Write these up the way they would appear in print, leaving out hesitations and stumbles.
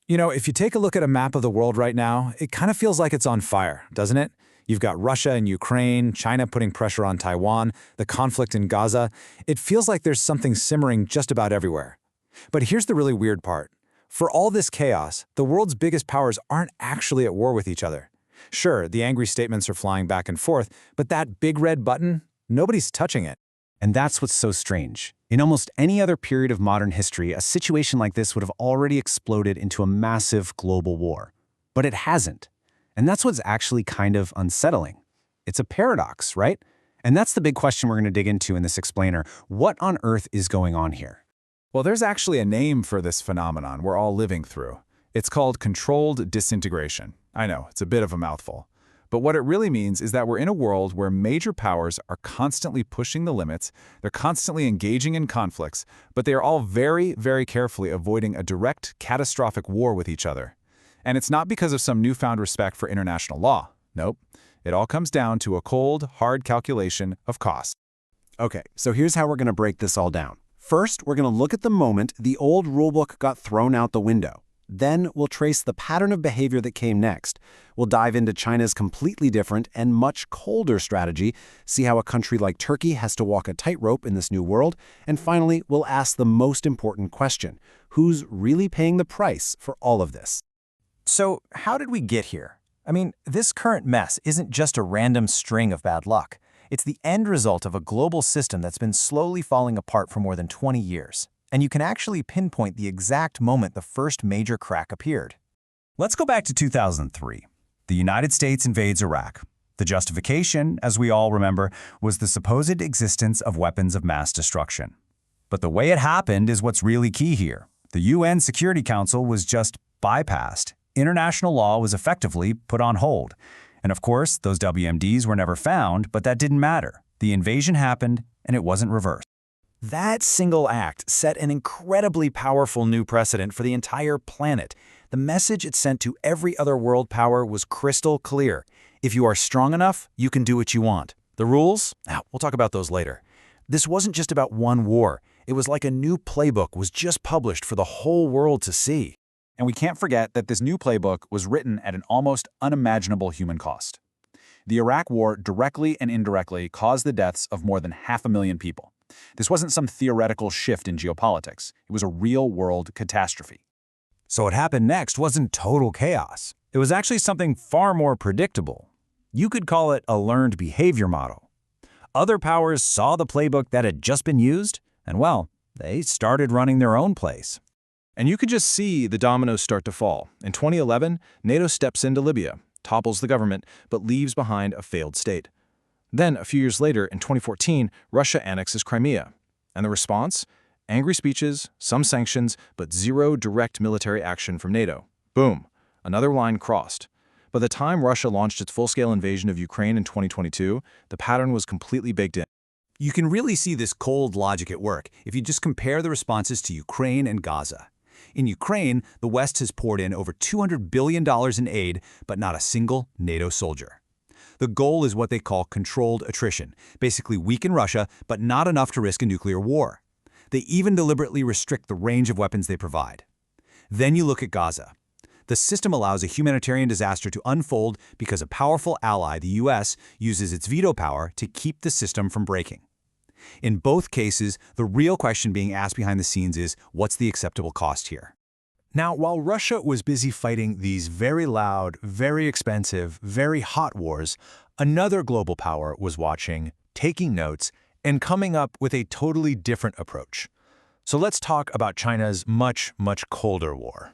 You know, if you take a look at a map of the world right now, it kind of feels like it's on fire, doesn't it? You've got Russia and Ukraine, China putting pressure on Taiwan, the conflict in Gaza. It feels like there's something simmering just about everywhere. But here's the really weird part. For all this chaos, the world's biggest powers aren't actually at war with each other. Sure, the angry statements are flying back and forth, but that big red button, nobody's touching it. And that's what's so strange. In almost any other period of modern history, a situation like this would have already exploded into a massive global war. But it hasn't. And that's what's actually kind of unsettling. It's a paradox, right? And that's the big question we're going to dig into in this explainer. What on earth is going on here? Well, there's actually a name for this phenomenon we're all living through. It's called controlled disintegration. I know, it's a bit of a mouthful. But what it really means is that we're in a world where major powers are constantly pushing the limits, they're constantly engaging in conflicts, but they are all very, very carefully avoiding a direct, catastrophic war with each other. And it's not because of some newfound respect for international law. Nope. It all comes down to a cold, hard calculation of cost. Okay, so here's how we're going to break this all down. First, we're going to look at the moment the old rulebook got thrown out the window. Then we'll trace the pattern of behavior that came next. We'll dive into China's completely different and much colder strategy, see how a country like Turkey has to walk a tightrope in this new world, and finally, we'll ask the most important question: who's really paying the price for all of this? So, how did we get here? I mean, this current mess isn't just a random string of bad luck. It's the end result of a global system that's been slowly falling apart for more than 20 years. And you can actually pinpoint the exact moment the first major crack appeared. Let's go back to 2003. The United States invades Iraq. The justification, as we all remember, was the supposed existence of weapons of mass destruction. But the way it happened is what's really key here. The UN Security Council was just bypassed. International law was effectively put on hold. And of course, those WMDs were never found, but that didn't matter. The invasion happened, and it wasn't reversed. That single act set an incredibly powerful new precedent for the entire planet. The message it sent to every other world power was crystal clear. If you are strong enough, you can do what you want. The rules? We'll talk about those later. This wasn't just about one war. It was like a new playbook was just published for the whole world to see. And we can't forget that this new playbook was written at an almost unimaginable human cost. The Iraq War directly and indirectly caused the deaths of more than 500,000 people. This wasn't some theoretical shift in geopolitics. It was a real-world catastrophe. So what happened next wasn't total chaos. It was actually something far more predictable. You could call it a learned behavior model. Other powers saw the playbook that had just been used, and well, they started running their own plays. And you could just see the dominoes start to fall. In 2011, NATO steps into Libya, topples the government, but leaves behind a failed state. Then, a few years later, in 2014, Russia annexes Crimea. And the response? Angry speeches, some sanctions, but zero direct military action from NATO. Boom. Another line crossed. By the time Russia launched its full-scale invasion of Ukraine in 2022, the pattern was completely baked in. You can really see this cold logic at work if you just compare the responses to Ukraine and Gaza. In Ukraine, the West has poured in over $200 billion in aid, but not a single NATO soldier. The goal is what they call controlled attrition, basically weaken Russia, but not enough to risk a nuclear war. They even deliberately restrict the range of weapons they provide. Then you look at Gaza. The system allows a humanitarian disaster to unfold because a powerful ally, the US, uses its veto power to keep the system from breaking. In both cases, the real question being asked behind the scenes is, what's the acceptable cost here? Now, while Russia was busy fighting these very loud, very expensive, very hot wars, another global power was watching, taking notes, and coming up with a totally different approach. So let's talk about China's much, much colder war.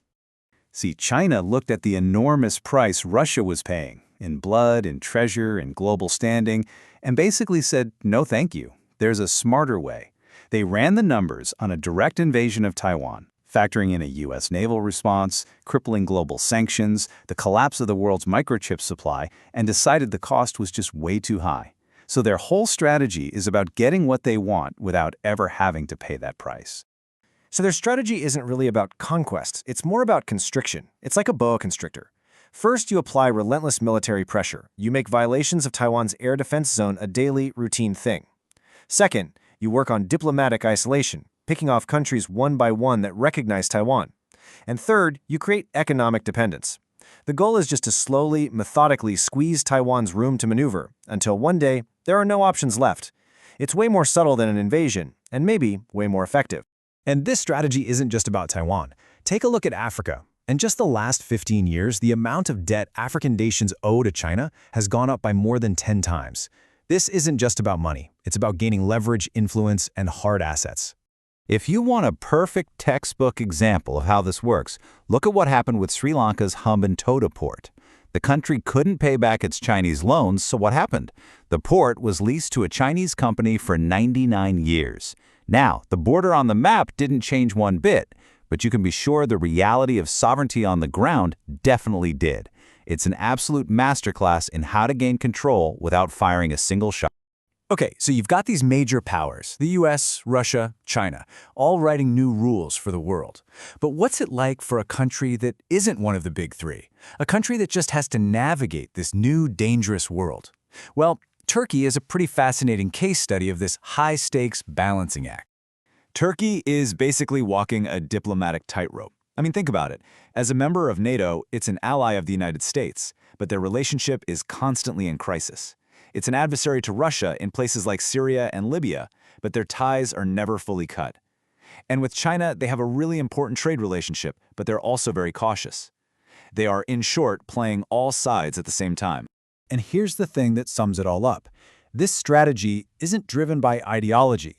See, China looked at the enormous price Russia was paying in blood, in treasure, in global standing, and basically said, no thank you. There's a smarter way. They ran the numbers on a direct invasion of Taiwan, factoring in a U.S. naval response, crippling global sanctions, the collapse of the world's microchip supply, and decided the cost was just way too high. So their whole strategy is about getting what they want without ever having to pay that price. So their strategy isn't really about conquest, it's more about constriction. It's like a boa constrictor. First, you apply relentless military pressure. You make violations of Taiwan's air defense zone a daily, routine thing. Second, you work on diplomatic isolation, picking off countries one by one that recognize Taiwan. And third, you create economic dependence. The goal is just to slowly, methodically squeeze Taiwan's room to maneuver until one day there are no options left. It's way more subtle than an invasion, and maybe way more effective. And this strategy isn't just about Taiwan. Take a look at Africa. In just the last 15 years, the amount of debt African nations owe to China has gone up by more than 10 times. This isn't just about money. It's about gaining leverage, influence, and hard assets. If you want a perfect textbook example of how this works, look at what happened with Sri Lanka's Hambantota port. The country couldn't pay back its Chinese loans, so what happened? The port was leased to a Chinese company for 99 years. Now, the border on the map didn't change one bit, but you can be sure the reality of sovereignty on the ground definitely did. It's an absolute masterclass in how to gain control without firing a single shot. Okay, so you've got these major powers, the US, Russia, China, all writing new rules for the world. But what's it like for a country that isn't one of the big three? A country that just has to navigate this new, dangerous world? Well, Turkey is a pretty fascinating case study of this high-stakes balancing act. Turkey is basically walking a diplomatic tightrope. I mean, think about it. As a member of NATO, it's an ally of the United States, but their relationship is constantly in crisis. It's an adversary to Russia in places like Syria and Libya, but their ties are never fully cut. And with China, they have a really important trade relationship, but they're also very cautious. They are, in short, playing all sides at the same time. And here's the thing that sums it all up. This strategy isn't driven by ideology.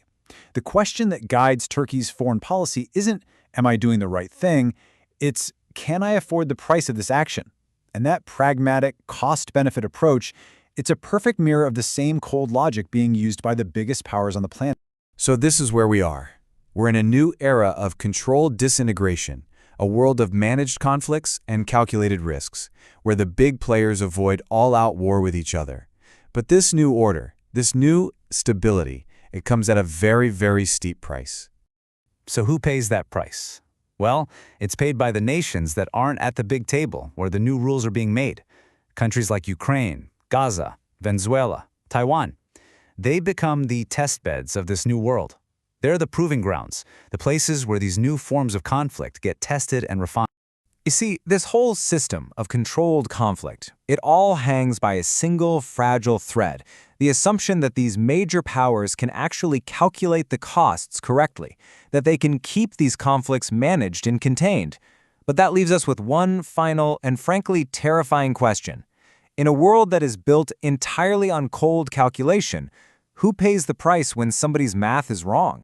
The question that guides Turkey's foreign policy isn't, am I doing the right thing? It's, can I afford the price of this action? And that pragmatic, cost-benefit approach, it's a perfect mirror of the same cold logic being used by the biggest powers on the planet. So this is where we are. We're in a new era of controlled disintegration, a world of managed conflicts and calculated risks, where the big players avoid all-out war with each other. But this new order, this new stability, it comes at a very, very steep price. So who pays that price? Well, it's paid by the nations that aren't at the big table where the new rules are being made. Countries like Ukraine, Gaza, Venezuela, Taiwan. They become the test beds of this new world. They're the proving grounds, the places where these new forms of conflict get tested and refined. You see, this whole system of controlled conflict, it all hangs by a single fragile thread, the assumption that these major powers can actually calculate the costs correctly, that they can keep these conflicts managed and contained. But that leaves us with one final and frankly terrifying question. In a world that is built entirely on cold calculation, who pays the price when somebody's math is wrong?